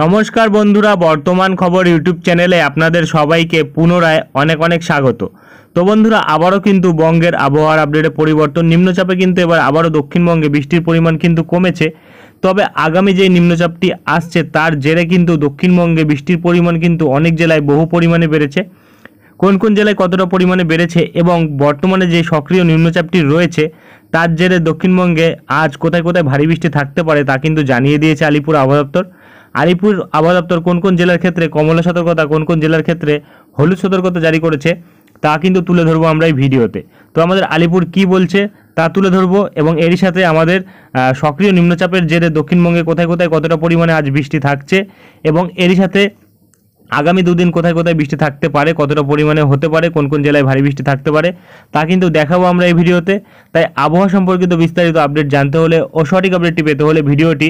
নমস্কার বন্ধুরা, বর্তমান খবর ইউটিউব চ্যানেলে আপনাদের সবাইকে পুনরায় অনেক অনেক স্বাগত। তো বন্ধুরা, আবারও কিন্তু বঙ্গের আবহাওয়ার আপডেটে পরিবর্তন। নিম্নচাপে কিন্তু এবার আবারও দক্ষিণবঙ্গে বৃষ্টির পরিমাণ কিন্তু কমেছে। তবে আগামী যে নিম্নচাপটি আসছে তার জেরে কিন্তু দক্ষিণবঙ্গে বৃষ্টির পরিমাণ কিন্তু অনেক জেলায় বহু পরিমাণে বেড়েছে। কোন কোন জেলায় কতটা পরিমাণে বেড়েছে এবং বর্তমানে যে সক্রিয় নিম্নচাপটি রয়েছে তার জেরে দক্ষিণবঙ্গে আজ কোথায় কোথায় ভারী বৃষ্টি থাকতে পারে তা কিন্তু জানিয়ে দিয়েছে আলিপুর আবহাওয়া দপ্তর। আলিপুর আবহাওয়া দপ্তর কোন কোন জেলার ক্ষেত্রে কমলা সতর্কতা, কোন কোন জেলার ক্ষেত্রে হলুদ সতর্কতা জারি করেছে তা কিন্তু তুলে ধরবো আমরা এই ভিডিওতে। তো আমাদের আলিপুর কি বলছে তা তুলে ধরবো এবং এরই সাথে আমাদের সক্রিয় নিম্নচাপের জেরে দক্ষিণবঙ্গে কোথায় কোথায় কতটা পরিমাণে আজ বৃষ্টি থাকছে এবং এরই সাথে আগামী দুদিন কোথায় কোথায় বৃষ্টি থাকতে পারে, কতটা পরিমাণে হতে পারে, কোন কোন জেলায় ভারী বৃষ্টি থাকতে পারে তা কিন্তু দেখাবো আমরা এই ভিডিওতে। তাই আবহাওয়া সম্পর্কিত বিস্তারিত আপডেট জানতে হলে ও সঠিক আপডেটটি পেতে হলে ভিডিওটি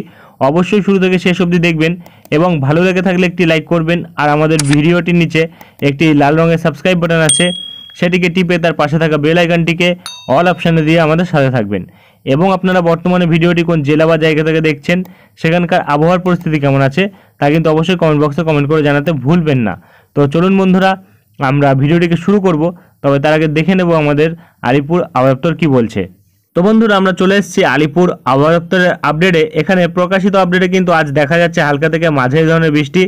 অবশ্যই শুরু থেকে শেষ অবধি দেখবেন এবং ভালো লেগে থাকলে একটি লাইক করবেন। আর আমাদের ভিডিওটির নিচে একটি লাল রঙের সাবস্ক্রাইব বাটন আছে, সেটিকে টিপে তার পাশে থাকা বেল আইকনটিকে অল অপশানে দিয়ে আমাদের সাথে থাকবেন। এবং আপনারা বর্তমানে ভিডিওটি কোন জেলা বা জায়গা থেকে দেখছেন, সেখানকার আবহাওয়ার পরিস্থিতি কেমন আছে তা কিন্তু অবশ্যই কমেন্ট বক্সে কমেন্ট করে জানাতে ভুলবেন না। তো চলুন বন্ধুরা, আমরা ভিডিওটিকে শুরু করব। তবে তার আগে দেখে নেব আমাদের আলিপুর আবহাওয়া দপ্তর কী বলছে। তো বন্ধুরা, আমরা চলে এসেছি আলিপুর আবহাওয়া দপ্তরের আপডেটে। এখানে প্রকাশিত আপডেটে কিন্তু আজ দেখা যাচ্ছে হালকা থেকে মাঝারি ধরনের বৃষ্টি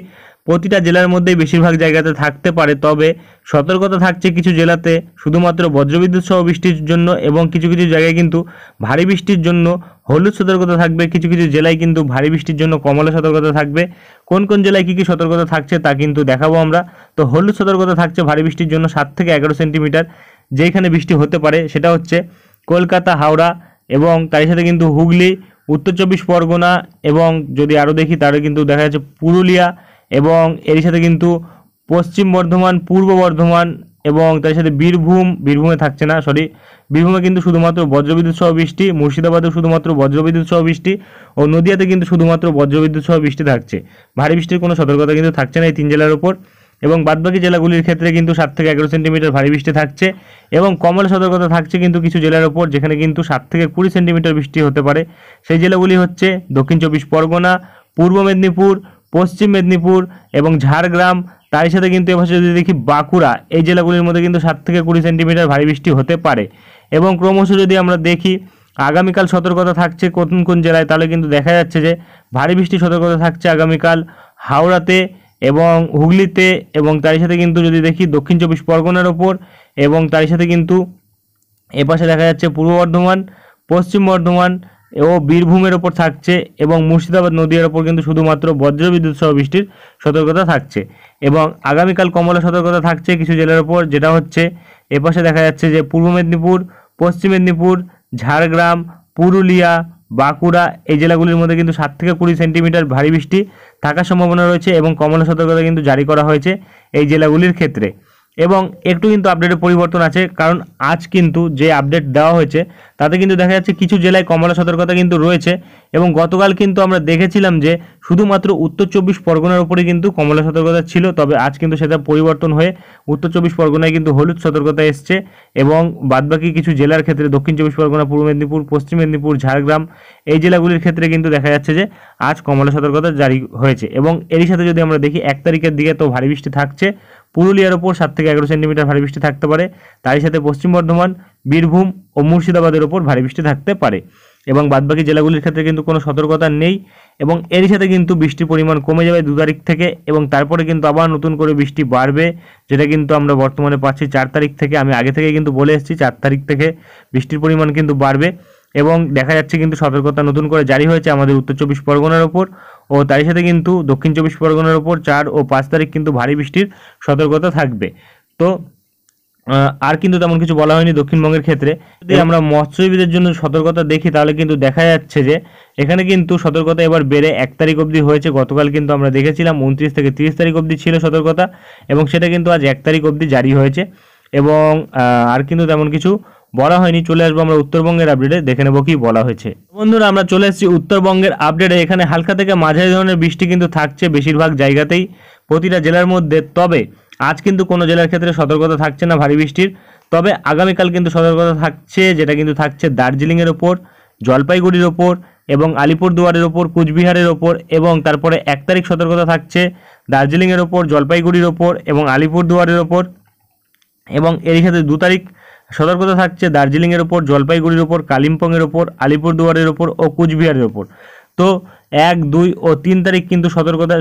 প্রতিটা জেলার মধ্যেই বেশিরভাগ জায়গাতে থাকতে পারে। তবে সতর্কতা থাকছে কিছু জেলাতে শুধুমাত্র বজ্রবিদ্যুৎ সহ বৃষ্টির জন্য এবং কিছু কিছু জায়গায় কিন্তু ভারী বৃষ্টির জন্য হলুদ সতর্কতা থাকবে। কিছু কিছু জেলায় কিন্তু ভারী বৃষ্টির জন্য কমলা সতর্কতা থাকবে। কোন কোন জেলায় কী কী সতর্কতা থাকছে তা কিন্তু দেখাবো আমরা। তো হলুদ সতর্কতা থাকছে ভারী বৃষ্টির জন্য 7 থেকে 11 সেন্টিমিটার যেখানে বৃষ্টি হতে পারে সেটা হচ্ছে কলকাতা, হাওড়া এবং তার সাথে কিন্তু হুগলি, উত্তর 24 পরগনা এবং যদি আরও দেখি তাহলে কিন্তু দেখা যাচ্ছে পুরুলিয়া এবং এর সাথে কিন্তু পশ্চিম বর্ধমান, পূর্ব বর্ধমান এবং তার সাথে বীরভূমে থাকছে না, বীরভূমে কিন্তু শুধুমাত্র বজ্রবিদ্যুৎ সহ বৃষ্টি, মুর্শিদাবাদেও শুধুমাত্র বজ্রবিদ্যুৎ সহ বৃষ্টি ও নদিয়াতে কিন্তু শুধুমাত্র বজ্রবিদ্যুৎ সহ বৃষ্টি থাকছে। ভারী বৃষ্টির কোনো সতর্কতা কিন্তু থাকছে না এই 3 জেলার উপর। এবং বাদবাকি জেলাগুলির ক্ষেত্রে কিন্তু 7 থেকে 11 সেন্টিমিটার ভারী বৃষ্টি থাকছে এবং কমলা সতর্কতা থাকছে কিন্তু কিছু জেলার ওপর, যেখানে কিন্তু 7 থেকে 20 সেন্টিমিটার বৃষ্টি হতে পারে। সেই জেলাগুলি হচ্ছে দক্ষিণ 24 পরগনা, পূর্ব মেদিনীপুর, পশ্চিম মেদিনীপুর এবং ঝাড়গ্রাম। তার সাথে কিন্তু এপাশে যদি দেখি বাঁকুড়া, এই জেলাগুলির মধ্যে কিন্তু 7 থেকে 20 সেন্টিমিটার ভারী বৃষ্টি হতে পারে। এবং ক্রমশ যদি আমরা দেখি আগামীকাল সতর্কতা থাকছে কোন কোন জেলায়, তাহলে কিন্তু দেখা যাচ্ছে যে ভারী বৃষ্টির সতর্কতা থাকছে আগামীকাল হাওড়াতে এবং হুগলিতে এবং তার সাথে কিন্তু যদি দেখি দক্ষিণ 24 পরগনার ওপর এবং তার সাথে কিন্তু এপাশে দেখা যাচ্ছে পূর্ব বর্ধমান, পশ্চিম বর্ধমান ও বীরভূমের ওপর থাকছে এবং মুর্শিদাবাদ, নদিয়ার ওপর কিন্তু শুধুমাত্র বজ্রবিদ্যুৎ সহ বৃষ্টির সতর্কতা থাকছে। এবং আগামীকাল কমলা সতর্কতা থাকছে কিছু জেলার ওপর, যেটা হচ্ছে এপাশে দেখা যাচ্ছে যে পূর্ব মেদিনীপুর, পশ্চিম মেদিনীপুর, ঝাড়গ্রাম, পুরুলিয়া, বাঁকুড়া, এই জেলাগুলির মধ্যে কিন্তু 7 থেকে 20 সেন্টিমিটার ভারী বৃষ্টি থাকার সম্ভাবনা রয়েছে এবং কমলা সতর্কতা কিন্তু জারি করা হয়েছে এই জেলাগুলির ক্ষেত্রে। এবং একটু কিন্তু আপডেটের পরিবর্তন আছে, কারণ আজ কিন্তু যে আপডেট দেওয়া হয়েছে তাতে কিন্তু দেখা যাচ্ছে কিছু জেলায় কমলা সতর্কতা কিন্তু রয়েছে এবং গতকাল কিন্তু আমরা দেখেছিলাম যে শুধুমাত্র উত্তর 24 পরগনার উপরে কিন্তু কমলা সতর্কতা ছিল। তবে আজ কিন্তু সেটা পরিবর্তন হয়ে উত্তর 24 পরগনায় কিন্তু হলুদ সতর্কতা এসছে এবং বাদবাকি কিছু জেলার ক্ষেত্রে দক্ষিণ 24 পরগনা, পূর্ব মেদিনীপুর, পশ্চিম মেদিনীপুর, ঝাড়গ্রাম, এই জেলাগুলির ক্ষেত্রে কিন্তু দেখা যাচ্ছে যে আজ কমলা সতর্কতা জারি হয়েছে। এবং এরই সাথে যদি আমরা দেখি 1 তারিখের দিকে তো ভারী বৃষ্টি থাকছে পুরুলিয়ার ওপর 7 থেকে 11 সেন্টিমিটার ভারী বৃষ্টি থাকতে পারে। তারই সাথে পশ্চিম বর্ধমান, বীরভূম ও মুর্শিদাবাদের ওপর ভারী বৃষ্টি থাকতে পারে এবং বাদবাকি জেলাগুলির ক্ষেত্রে কিন্তু কোনো সতর্কতা নেই। এবং এরই সাথে কিন্তু বৃষ্টির পরিমাণ কমে যাবে 2 তারিখ থেকে এবং তারপরে কিন্তু আবার নতুন করে বৃষ্টি বাড়বে, যেটা কিন্তু আমরা বর্তমানে পাচ্ছি 4 তারিখ থেকে। আমি আগে থেকে কিন্তু বলে এসেছি 4 তারিখ থেকে বৃষ্টির পরিমাণ কিন্তু বাড়বে এবং দেখা যাচ্ছে কিন্তু সতর্কতা নতুন করে জারি হয়েছে আমাদের উত্তর 24 পরগনার ওপর ও তারই সাথে কিন্তু দক্ষিণ 24 পরগনার ওপর 4 ও 5 তারিখ কিন্তু ভারী বৃষ্টির সতর্কতা থাকবে। তো আর কিন্তু তেমন কিছু বলা হয়নি দক্ষিণবঙ্গের ক্ষেত্রে। যদি আমরা মৎস্যজীবীদের জন্য সতর্কতা দেখি তাহলে কিন্তু দেখা যাচ্ছে যে এখানে কিন্তু সতর্কতা এবার বেড়ে 1 তারিখ অবধি হয়েছে। গতকাল কিন্তু আমরা দেখেছিলাম 29 থেকে 30 তারিখ অবধি ছিল সতর্কতা এবং সেটা কিন্তু আজ 1 তারিখ অবধি জারি হয়েছে এবং আর কিন্তু তেমন কিছু বলা হয়নি। চলে আসবো আমরা উত্তরবঙ্গের আপডেটে, দেখে নেবো কি বলা হয়েছে। বন্ধুরা, আমরা চলে এসেছি উত্তরবঙ্গের আপডেটে। এখানে হালকা থেকে মাঝারি ধরনের বৃষ্টি কিন্তু থাকছে বেশিরভাগ জায়গাতেই প্রতিটা জেলার মধ্যে। তবে আজ কিন্তু কোনো জেলার ক্ষেত্রে সতর্কতা থাকছে না ভারী বৃষ্টির। তবে আগামীকাল কিন্তু সতর্কতা থাকছে, যেটা কিন্তু থাকছে দার্জিলিংয়ের ওপর, জলপাইগুড়ির ওপর এবং আলিপুরদুয়ারের ওপর, কুচবিহারের ওপর, এবং তারপরে 1 তারিখ সতর্কতা থাকছে দার্জিলিংয়ের ওপর, জলপাইগুড়ির ওপর এবং আলিপুরদুয়ারের ওপর, এবং এরই সাথে 2 তারিখ সতর্কতা থাকছে দার্জিলিংয়ের ওপর, জলপাইগুড়ির ওপর, কালিম্পংয়ের ওপর, আলিপুরদুয়ারের ওপর ও কুচবিহারের ওপর। তো 1, 2 ও 3 তারিখ কিন্তু সতর্কতা,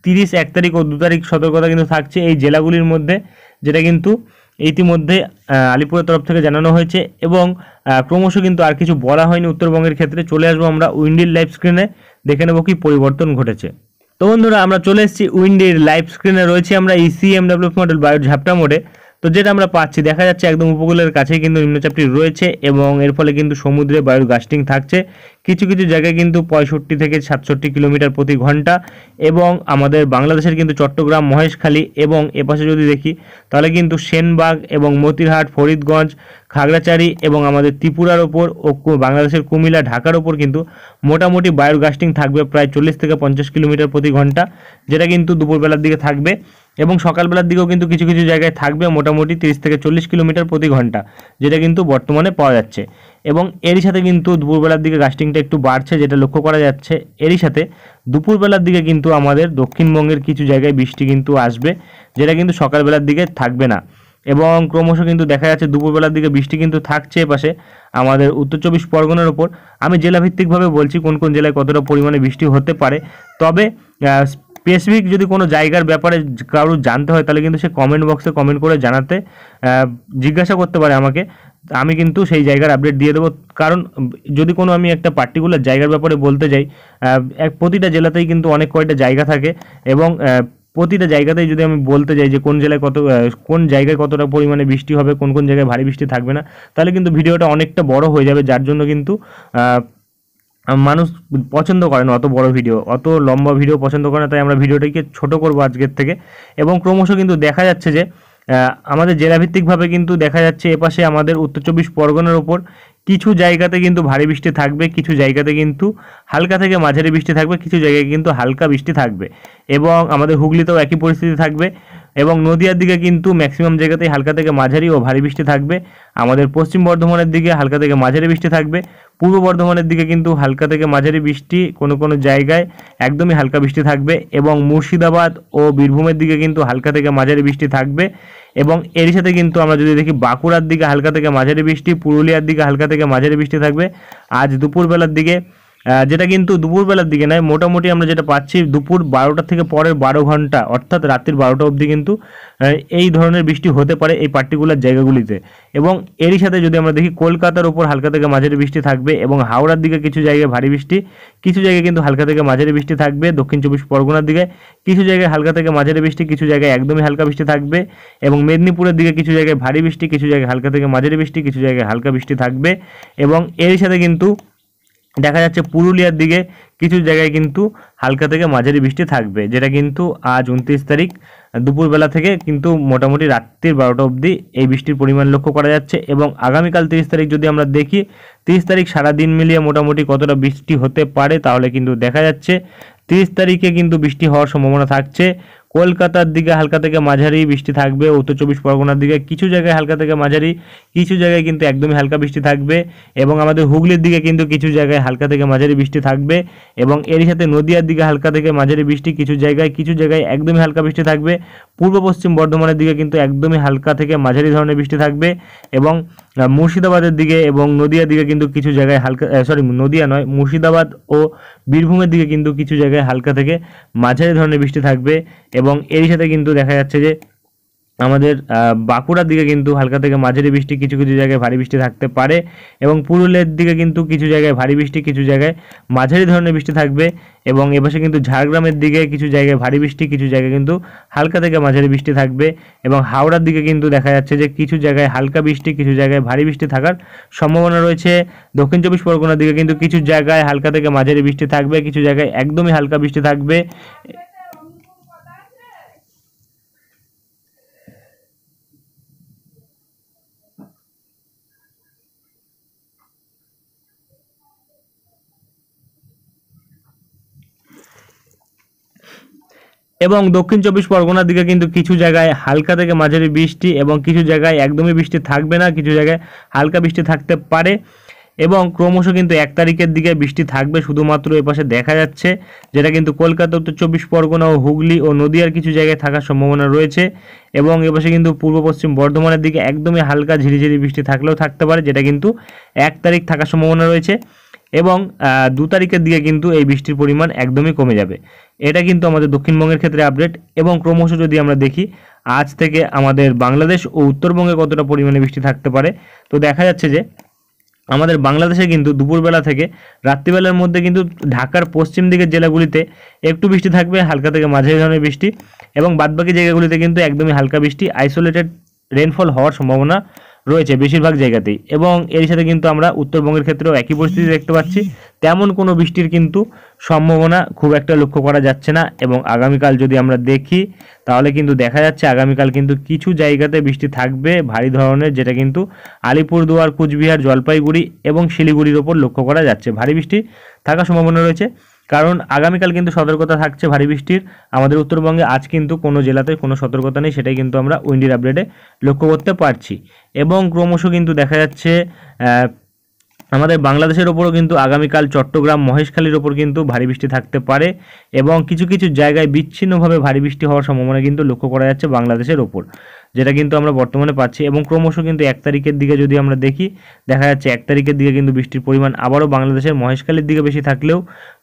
30, 1 তারিখ ও 2 তারিখ সতর্কতা কিন্তু থাকছে এই জেলাগুলির মধ্যে, যেটা কিন্তু ইতিমধ্যে আলিপুরের তরফ থেকে জানানো হয়েছে। এবং ক্রমশ কিন্তু আর কিছু বলা হয়নি উত্তরবঙ্গের ক্ষেত্রে। চলে আসবো আমরা উইন্ডির লাইভ স্ক্রিনে, দেখে নেবো কি পরিবর্তন ঘটেছে। তো বন্ধুরা, আমরা চলে এসেছি উইন্ডির লাইভ স্ক্রিনে, রয়েছে আমরা ECMWF মডেল বায়ুর ঝাপটা মোডে। তো যেটা আমরা পাচ্ছি, দেখা যাচ্ছে একদম উপকূলের কাছেই কিন্তু নিম্নচাপটি রয়েছে এবং এর ফলে কিন্তু সমুদ্রে বায়ুর গাস্টিং থাকছে। কিছু কিছু জায়গায় কিন্তু 65 থেকে 67 কিলোমিটার প্রতি ঘন্টা, এবং আমাদের বাংলাদেশের কিন্তু চট্টগ্রাম, মহেশখালী এবং এপাশে যদি দেখি তাহলে কিন্তু সেনবাগ এবং মতিরহাট, ফরিদগঞ্জ, খাগড়াছড়ি এবং আমাদের ত্রিপুরার ওপর ও বাংলাদেশের কুমিল্লা, ঢাকার ওপর কিন্তু মোটামুটি বায়ুর গাস্টিং থাকবে প্রায় 40 থেকে 50 কিলোমিটার প্রতি ঘন্টা, যেটা কিন্তু দুপুরবেলার দিকে থাকবে। এবং সকালবেলার দিকেও কিন্তু কিছু কিছু জায়গায় থাকবে মোটামুটি 30 থেকে 40 কিলোমিটার প্রতি ঘন্টা, যেটা কিন্তু বর্তমানে পাওয়া যাচ্ছে। এবং এরই সাথে কিন্তু দুপুরবেলার দিকে গাস্টিংটা একটু বাড়ছে, যেটা লক্ষ্য করা যাচ্ছে। এরই সাথে দুপুরবেলার দিকে কিন্তু আমাদের দক্ষিণবঙ্গের কিছু জায়গায় বৃষ্টি কিন্তু আসবে, যেটা কিন্তু সকালবেলার দিকে থাকবে না। এবং ক্রমশ কিন্তু দেখা যাচ্ছে দুপুরবেলার দিকে বৃষ্টি কিন্তু থাকছে এপাশে আমাদের উত্তর 24 পরগনার ওপর। আমি জেলাভিত্তিকভাবে বলছি কোন কোন জেলায় কতটা পরিমাণে বৃষ্টি হতে পারে। তবে স্পেসিফিক যদি কোনো জায়গার ব্যাপারে কারোর জানতে হয়, তাহলে কিন্তু সে কমেন্ট বক্সে কমেন্ট করে জানাতে জিজ্ঞাসা করতে পারে আমাকে। আমি কিন্তু সেই জায়গার আপডেট দিয়ে দেবো। কারণ যদি কোনো আমি একটা পার্টিকুলার জায়গার ব্যাপারে বলতে যাই, প্রতিটা জেলাতেই কিন্তু অনেক কয়টা জায়গা থাকে, এবং প্রতিটা জায়গাতেই যদি আমি বলতে যাই যে কোন জেলায় কোন জায়গায় কতটা পরিমাণে বৃষ্টি হবে, কোন কোন জায়গায় ভারী বৃষ্টি থাকবে না, তাহলে কিন্তু ভিডিওটা অনেকটা বড় হয়ে যাবে, যার জন্য কিন্তু মানুষ পছন্দ করে না অত বড় ভিডিও, অত লম্বা ভিডিও পছন্দ করে না। তাই আমরা ভিডিওটাকে ছোট করবো আজকের থেকে। এবং ক্রমশ কিন্তু দেখা যাচ্ছে যে আমাদের জেলাভিত্তিকভাবে কিন্তু দেখা যাচ্ছে এপাশে আমাদের উত্তর 24 পরগনার ওপর কিছু জায়গাতে কিন্তু ভারী বৃষ্টি থাকবে, কিছু জায়গাতে কিন্তু হালকা থেকে মাঝারি বৃষ্টি থাকবে, কিছু জায়গায় কিন্তু হালকা বৃষ্টি থাকবে। এবং আমাদের হুগলিতেও একই পরিস্থিতি থাকবে। এবং নদিয়ার দিকে কিন্তু ম্যাক্সিমাম জায়গাতেই হালকা থেকে মাঝারি ও ভারী বৃষ্টি থাকবে। আমাদের পশ্চিম বর্ধমানের দিকে হালকা থেকে মাঝারি বৃষ্টি থাকবে। পূর্ব বর্ধমানের দিকে কিন্তু হালকা থেকে মাঝারি বৃষ্টি, কোনো কোনো জায়গায় একদমই হালকা বৃষ্টি থাকবে। এবং মুর্শিদাবাদ ও বীরভূমের দিকে কিন্তু হালকা থেকে মাঝারি বৃষ্টি থাকবে। এবং এর সাথে কিন্তু আমরা যদি দেখি বাঁকুড়ার দিকে হালকা থেকে মাঝারি বৃষ্টি, পুরুলিয়ার দিকে হালকা থেকে মাঝারি বৃষ্টি থাকবে আজ দুপুরবেলার দিকে। যেটা কিন্তু দুপুরবেলার দিকে নয়, মোটামুটি আমরা যেটা পাচ্ছি দুপুর 12টা থেকে পরের 12 ঘন্টা, অর্থাৎ রাত্রির 12টা অবধি কিন্তু এই ধরনের বৃষ্টি হতে পারে এই পার্টিকুলার জায়গাগুলিতে। এবং এরই সাথে যদি আমরা দেখি কলকাতার ওপর হালকা থেকে মাঝারি বৃষ্টি থাকবে, এবং হাওড়ার দিকে কিছু জায়গায় ভারী বৃষ্টি, কিছু জায়গায় কিন্তু হালকা থেকে মাঝারি বৃষ্টি থাকবে। দক্ষিণ 24 পরগনার দিকে কিছু জায়গায় হালকা থেকে মাঝারি বৃষ্টি, কিছু জায়গায় একদমই হালকা বৃষ্টি থাকবে। এবং মেদিনীপুরের দিকে কিছু জায়গায় ভারী বৃষ্টি, কিছু জায়গায় হালকা থেকে মাঝারি বৃষ্টি, কিছু জায়গায় হালকা বৃষ্টি থাকবে। এবং এরই সাথে কিন্তু দেখা যাচ্ছে পুরুলিয়ার দিকে কিছু জায়গায় কিন্তু হালকা থেকে মাঝারি বৃষ্টি থাকবে, যেটা কিন্তু আজ 29 তারিখ দুপুরবেলা থেকে কিন্তু মোটামুটি রাত্রির 12টা অবধি এই বৃষ্টির পরিমাণ লক্ষ্য করা যাচ্ছে। এবং আগামীকাল 30 তারিখ যদি আমরা দেখি, 30 তারিখ সারাদিন মিলিয়ে মোটামুটি কতটা বৃষ্টি হতে পারে, তাহলে কিন্তু দেখা যাচ্ছে 30 তারিখে কিন্তু বৃষ্টি হওয়ার সম্ভাবনা থাকছে। কলকাতার দিকে হালকা থেকে মাঝারি বৃষ্টি থাকবে, উত্তর 24 পরগনার দিকে কিছু জায়গায় হালকা থেকে মাঝারি, কিছু জায়গায় কিন্তু একদমই হালকা বৃষ্টি থাকবে। এবং আমাদের হুগলির দিকে কিন্তু কিছু জায়গায় হালকা থেকে মাঝারি বৃষ্টি থাকবে। এবং এরই সাথে নদিয়ার দিকে হালকা থেকে মাঝারি বৃষ্টি, কিছু জায়গায় একদমই হালকা বৃষ্টি থাকবে। পূর্ব পশ্চিম বর্ধমানের দিকে কিন্তু একদমই হালকা থেকে মাঝারি ধরনের বৃষ্টি থাকবে। এবং মুর্শিদাবাদের দিকে এবং নদিয়ার দিকে কিন্তু কিছু জায়গায় নদিয়া নয়, মুর্শিদাবাদ ও বীরভূমের দিকে কিন্তু কিছু জায়গায় হালকা থেকে মাঝারি ধরনের বৃষ্টি থাকবে। এবং এরই সাথে কিন্তু দেখা যাচ্ছে যে আমাদের বাঁকুড়ার দিকে কিন্তু হালকা থেকে মাঝারি বৃষ্টি, কিছু কিছু জায়গায় ভারী বৃষ্টি থাকতে পারে। এবং পুরুলিয়ার দিকে কিন্তু কিছু জায়গায় ভারী বৃষ্টি, কিছু জায়গায় মাঝারি ধরনের বৃষ্টি থাকবে। এবং এপাশে কিন্তু ঝাড়গ্রামের দিকে কিছু জায়গায় ভারী বৃষ্টি, কিছু জায়গায় কিন্তু হালকা থেকে মাঝারি বৃষ্টি থাকবে। এবং হাওড়ার দিকে কিন্তু দেখা যাচ্ছে যে কিছু জায়গায় হালকা বৃষ্টি, কিছু জায়গায় ভারী বৃষ্টি থাকার সম্ভাবনা রয়েছে। দক্ষিণ 24 পরগনার দিকে কিন্তু কিছু জায়গায় হালকা থেকে মাঝারি বৃষ্টি থাকবে, কিছু জায়গায় একদমই হালকা বৃষ্টি থাকবে। এবং দক্ষিণ 24 পরগনার দিকে কিন্তু কিছু জায়গায় হালকা থেকে মাঝারি বৃষ্টি, এবং কিছু জায়গায় একদমই বৃষ্টি থাকবে না, কিছু জায়গায় হালকা বৃষ্টি থাকতে পারে। এবং ক্রমশ কিন্তু 1 তারিখের দিকে বৃষ্টি থাকবে শুধুমাত্র এপাশে দেখা যাচ্ছে, যেটা কিন্তু কলকাতা, উত্তর চব্বিশ পরগনা ও হুগলি ও নদিয়ার কিছু জায়গায় থাকার সম্ভাবনা রয়েছে। এবং এপাশে কিন্তু পূর্ব পশ্চিম বর্ধমানের দিকে একদমই হালকা ঝিরিঝিরি বৃষ্টি থাকলেও থাকতে পারে, যেটা কিন্তু 1 তারিখ থাকার সম্ভাবনা রয়েছে। এবং 2 তারিখের দিকে কিন্তু এই বৃষ্টির পরিমাণ একদমই কমে যাবে। এটা কিন্তু আমাদের দক্ষিণবঙ্গের ক্ষেত্রে আপডেট। এবং ক্রমশ যদি আমরা দেখি আজ থেকে আমাদের বাংলাদেশ ও উত্তরবঙ্গে কতটা পরিমাণে বৃষ্টি থাকতে পারে, তো দেখা যাচ্ছে যে আমাদের বাংলাদেশে কিন্তু দুপুরবেলা থেকে রাত্রিবেলার মধ্যে কিন্তু ঢাকার পশ্চিম দিকের জেলাগুলিতে একটু বৃষ্টি থাকবে, হালকা থেকে মাঝারি ধরনের বৃষ্টি, এবং বাদবাকি জায়গাগুলিতে কিন্তু একদমই হালকা বৃষ্টি, আইসোলেটেড রেনফল হওয়ার সম্ভাবনা রয়েছে বেশিরভাগ জায়গাতেই। এবং এর সাথে কিন্তু আমরা উত্তরবঙ্গের ক্ষেত্রেও একই পরিস্থিতি দেখতে পাচ্ছি, তেমন কোনো বৃষ্টির কিন্তু সম্ভাবনা খুব একটা লক্ষ্য করা যাচ্ছে না। এবং আগামীকাল যদি আমরা দেখি তাহলে কিন্তু দেখা যাচ্ছে আগামীকাল কিন্তু কিছু জায়গাতে বৃষ্টি থাকবে ভারী ধরনের, যেটা কিন্তু আলিপুরদুয়ার, কুচবিহার, জলপাইগুড়ি এবং শিলিগুড়ির ওপর লক্ষ্য করা যাচ্ছে ভারী বৃষ্টি থাকার সম্ভাবনা রয়েছে। কারণ আগামীকাল কিন্তু সতর্কতা থাকছে ভারী বৃষ্টির আমাদের উত্তরবঙ্গে। আজ কিন্তু কোনো জেলাতে কোনো সতর্কতা নেই, সেটাই কিন্তু আমরা উইন্ডির আপডেটে লক্ষ্য করতে পারছি। এবং ক্রমশ কিন্তু দেখা যাচ্ছে আমাদের বাংলাদেশের ওপরও কিন্তু আগামীকাল চট্টগ্রাম, মহেশখালীর ওপর কিন্তু ভারী বৃষ্টি থাকতে পারে, এবং কিছু কিছু জায়গায় বিচ্ছিন্নভাবে ভারী বৃষ্টি হওয়ার সম্ভাবনা কিন্তু লক্ষ্য করা যাচ্ছে বাংলাদেশের ওপর, যেটা কিন্তু আমরা বর্তমানে পাচ্ছি। এবং ক্রমশ কিন্তু 1 তারিখের দিকে যদি আমরা দেখি দেখা যাচ্ছে 1 তারিখের দিকে কিন্তু বৃষ্টির পরিমাণ আবারও বাংলাদেশের মহেশখালীর দিকে বেশি থাকলেও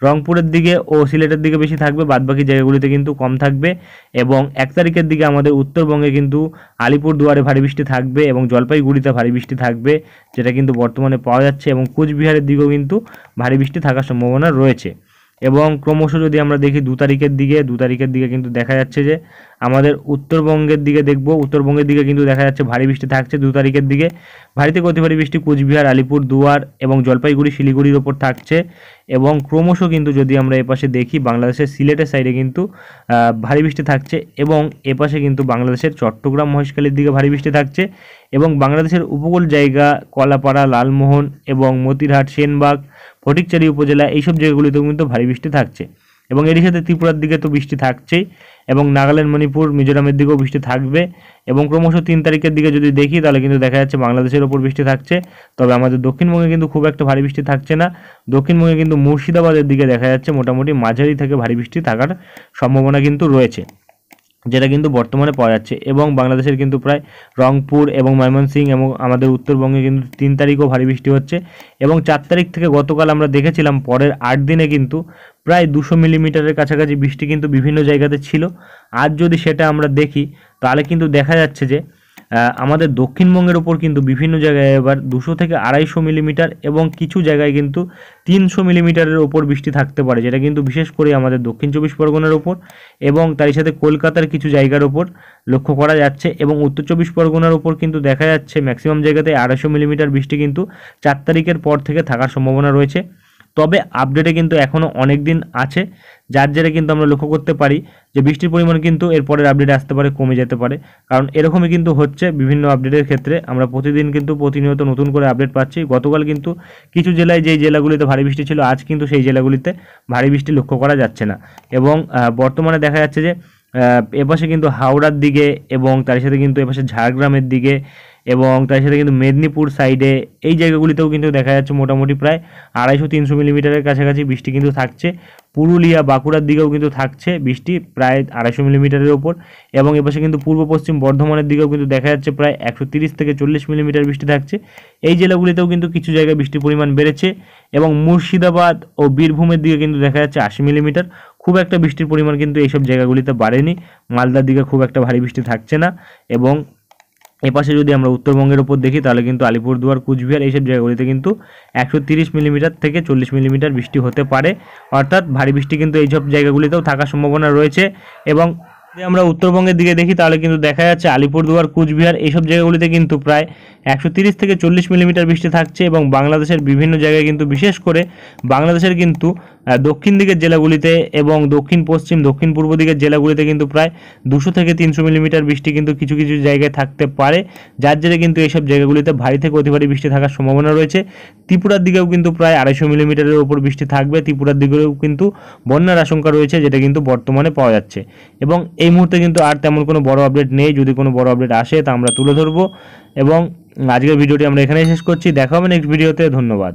রংপুরের দিকে ও সিলেটের দিকে বেশি থাকবে, বাদবাকি জায়গাগুলিতে কিন্তু কম থাকবে। এবং 1 তারিখের দিকে আমাদের উত্তরবঙ্গে কিন্তু আলিপুরদুয়ারে ভারী বৃষ্টি থাকবে এবং জলপাইগুড়িতে ভারী বৃষ্টি থাকবে, যেটা কিন্তু বর্তমানে পাওয়া যাচ্ছে। এবং কুচবিহারের দিকেও কিন্তু ভারী বৃষ্টি থাকার সম্ভাবনা রয়েছে। এবং ক্রমশ যদি আমরা দেখি 2 তারিখের দিকে কিন্তু দেখা যাচ্ছে যে আমাদের উত্তরবঙ্গের দিকে দেখব, উত্তরবঙ্গের দিকে কিন্তু দেখা যাচ্ছে ভারী বৃষ্টি থাকছে 2 তারিখের দিকে। ভারী থেকে অতি ভারী বৃষ্টি কুচবিহার, আলিপুরদুয়ার এবং জলপাইগুড়ি, শিলিগুড়ির ওপর থাকছে। এবং ক্রমশ কিন্তু যদি আমরা এপাশে দেখি বাংলাদেশের সিলেটের সাইডে কিন্তু ভারী বৃষ্টি থাকছে, এবং এপাশে কিন্তু বাংলাদেশের চট্টগ্রাম, মহেশখালীর দিকে ভারী বৃষ্টি থাকছে। এবং বাংলাদেশের উপকূল জায়গা কলাপাড়া, লালমোহন এবং মতিরহাট, সেনবাগ, ফটিকচারি উপজেলা এইসব জায়গাগুলিতেও কিন্তু ভারী বৃষ্টি থাকছে। এবং এর সাথে ত্রিপুরার দিকে তো বৃষ্টি থাকছেই, এবং নাগাল্যান্ড, মণিপুর, মিজোরামের দিকেও বৃষ্টি থাকবে। এবং ক্রমশ 3 তারিখের দিকে যদি দেখি তাহলে কিন্তু দেখা যাচ্ছে বাংলাদেশের ওপর বৃষ্টি থাকছে, তবে আমাদের দক্ষিণবঙ্গে কিন্তু খুব একটা ভারী বৃষ্টি থাকছে না। দক্ষিণবঙ্গে কিন্তু মুর্শিদাবাদের দিকে দেখা যাচ্ছে মোটামুটি মাঝারি থেকে ভারী বৃষ্টি থাকার সম্ভাবনা কিন্তু রয়েছে, যেটা কিন্তু বর্তমানে পাওয়া যাচ্ছে। এবং বাংলাদেশের কিন্তু প্রায় রংপুর এবং ময়মনসিংহ এবং আমাদের উত্তরবঙ্গে কিন্তু 3 তারিখও ভারী বৃষ্টি হচ্ছে। এবং 4 তারিখ থেকে গতকাল আমরা দেখেছিলাম পরের 8 দিনে কিন্তু প্রায় 200 মিলিমিটারের কাছাকাছি বৃষ্টি কিন্তু বিভিন্ন জায়গাতে ছিল। আজ যদি সেটা আমরা দেখি তাহলে কিন্তু দেখা যাচ্ছে যে আমাদের দক্ষিণবঙ্গের ওপর কিন্তু বিভিন্ন জায়গায় এবার 200 থেকে 250 মিলিমিটার এবং কিছু জায়গায় কিন্তু 300 মিলিমিটারের ওপর বৃষ্টি থাকতে পারে, যেটা কিন্তু বিশেষ করে আমাদের দক্ষিণ চব্বিশ পরগনার ওপর এবং তারই সাথে কলকাতার কিছু জায়গার ওপর লক্ষ্য করা যাচ্ছে। এবং উত্তর চব্বিশ পরগনার ওপর কিন্তু দেখা যাচ্ছে ম্যাক্সিমাম জায়গাতে 250 মিলিমিটার বৃষ্টি কিন্তু 4 তারিখের পর থেকে থাকার সম্ভাবনা রয়েছে। তবে আপডেটে কিন্তু এখনও অনেক দিন আছে, যার জেরে কিন্তু আমরা লক্ষ্য করতে পারি যে বৃষ্টির পরিমাণ কিন্তু এর পরের আপডেটে আসতে পারে, কমে যেতে পারে। কারণ এরকমই কিন্তু হচ্ছে বিভিন্ন আপডেটের ক্ষেত্রে, আমরা প্রতিদিন কিন্তু প্রতিনিয়ত নতুন করে আপডেট পাচ্ছি। গতকাল কিন্তু কিছু জেলায় যেই জেলাগুলিতে ভারী বৃষ্টি ছিল, আজ কিন্তু সেই জেলাগুলিতে ভারী বৃষ্টি লক্ষ্য করা যাচ্ছে না। এবং বর্তমানে দেখা যাচ্ছে যে এপাশে কিন্তু হাওড়ার দিকে এবং তার সাথে কিন্তু এপাশে ঝাড়গ্রামের দিকে এবং তার সাথে কিন্তু মেদিনীপুর সাইডে এই জায়গাগুলিতেও কিন্তু দেখা যাচ্ছে মোটামুটি প্রায় 250-300 মিলিমিটারের কাছাকাছি বৃষ্টি কিন্তু থাকছে। পুরুলিয়া, বাঁকুড়ার দিকেও কিন্তু থাকছে বৃষ্টি প্রায় 250 মিলিমিটারের ওপর। এবং এপাশে কিন্তু পূর্ব পশ্চিম বর্ধমানের দিকেও কিন্তু দেখা যাচ্ছে প্রায় 130 থেকে 40 মিলিমিটার বৃষ্টি থাকছে। এই জেলাগুলিতেও কিন্তু কিছু জায়গায় বৃষ্টির পরিমাণ বেড়েছে। এবং মুর্শিদাবাদ ও বীরভূমের দিকে কিন্তু দেখা যাচ্ছে 80 মিলিমিটার। খুব একটা বৃষ্টির পরিমাণ কিন্তু এইসব জায়গাগুলিতে বাড়েনি। মালদার দিকে খুব একটা ভারী বৃষ্টি থাকছে না। এবং এপাশে যদি আমরা উত্তরবঙ্গের ওপর দেখি তাহলে কিন্তু আলিপুরদুয়ার, কুচবিহার এইসব জায়গাগুলিতে কিন্তু 130 মিলিমিটার থেকে 40 মিলিমিটার বৃষ্টি হতে পারে, অর্থাৎ ভারী বৃষ্টি কিন্তু এইসব জায়গাগুলিতেও থাকার সম্ভাবনা রয়েছে। এবং যদি আমরা উত্তরবঙ্গের দিকে দেখি তাহলে কিন্তু দেখা যাচ্ছে আলিপুরদুয়ার, কুচবিহার এইসব জায়গাগুলিতে কিন্তু প্রায় 130 থেকে 40 মিলিমিটার বৃষ্টি থাকছে। এবং বাংলাদেশের বিভিন্ন জায়গায় কিন্তু বিশেষ করে বাংলাদেশের কিন্তু দক্ষিণ দিকের জেলাগুলিতে এবং দক্ষিণ পশ্চিম, দক্ষিণ পূর্ব দিকের জেলাগুলিতে কিন্তু প্রায় 200 থেকে 300 মিলিমিটার বৃষ্টি কিন্তু কিছু কিছু জায়গায় থাকতে পারে, যার জেরে কিন্তু এইসব জায়গাগুলিতে ভারী থেকে অতি ভারী বৃষ্টি থাকার সম্ভাবনা রয়েছে। ত্রিপুরার দিকেও কিন্তু প্রায় 250 মিলিমিটারের ওপর বৃষ্টি থাকবে। ত্রিপুরার দিকেও কিন্তু বন্যার আশঙ্কা রয়েছে, যেটা কিন্তু বর্তমানে পাওয়া যাচ্ছে। এবং এই মুহূর্তে কিন্তু আর তেমন কোনো বড় আপডেট নেই, যদি কোনো বড় আপডেট আসে তা আমরা তুলে ধরবো। এবং আজকের ভিডিওটি আমরা এখানেই শেষ করছি। দেখা হবে নেক্সট ভিডিওতে। ধন্যবাদ।